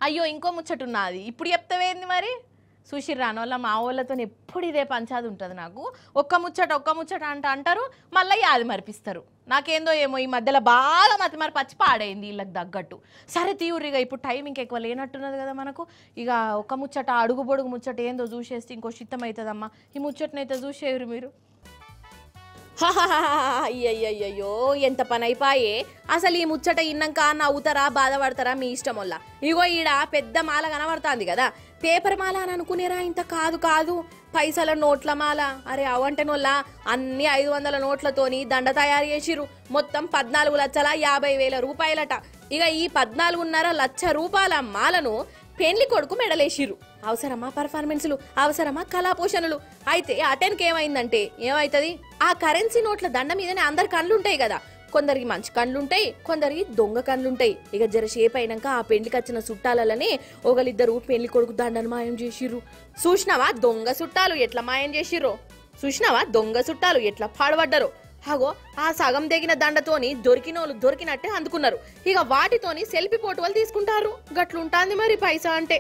అయ్యో ఇంకో ముచ్చటున్నది ఇప్పుడు చెప్తావేంది మరి చూసిర్రాను వాళ్ళ మా వాళ్ళతో ఎప్పుడు ఇదే పంచాది ఉంటుంది నాకు ఒక్క ముచ్చట అంటారు మళ్ళీ అది మరిపిస్తారు నాకేందో ఏమో ఈ మధ్యలో బాగా మతి పచ్చి పాడైంది వీళ్ళకి తగ్గట్టు సరే తీవ్రిగా ఇప్పుడు టైం ఇంకెక్కువ లేనట్టున్నది కదా మనకు ఇక ఒక్క ముచ్చట అడుగు పొడుగు ముచ్చట ఏందో చూసేస్తే ఇంకో చిత్తం అవుతుందమ్మా ఈ ముచ్చటనైతే చూసేయరు మీరు అయ్యయ్యో ఎంత పని అయిపోయే అసలు ఈ ముచ్చట ఇన్నాక నవ్వుతారా బాధపడతారా మీ ఇష్టం వల్ల ఇగో ఈడ పెద్ద మాల కనబడుతుంది కదా పేపర్ మాల అని అనుకునేరా ఇంత కాదు పైసల నోట్ల మాల అరే అవంటనోళ్ళ అన్ని 500 నోట్లతోని దండ తయారు చేసిరు మొత్తం 14,50,000 రూపాయలట ఇక ఈ 14.5 లక్ష రూపాయల మాలను పెళ్లి కొడుకు మెడలేసిరు అవసరమా పర్ఫార్మెన్స్లు అవసరమా కళాపోషణలు అయితే అటెన్కి ఏమైందంటే ఏమైతుంది ఆ కరెన్సీ నోట్ల దండ మీదనే అందరి కళ్ళుంటాయి కదా కొందరికి మంచి కళ్ళుంటాయి కొందరికి దొంగ కళ్ళుంటాయి ఇక జర షేప్ అయినాక ఆ పెళ్లికి వచ్చిన చుట్టాలనే ఒకరిద్దరు పెళ్లి కొడుకు దండను మాయం చేసిర్రు చూసినావా దొంగ చుట్టాలు ఎట్లా మాయం చేసిర్రో చూసినావా దొంగ చుట్టాలు ఎట్లా పాడుపడ్డారో అగో ఆ సగం తెగిన దండతోని దొరికినోళ్ళు దొరికినట్టే అందుకున్నారు ఇక వాటితోని సెల్ఫీ ఫోటోలు తీసుకుంటారు గట్లుంటాంది మరి పైసా అంటే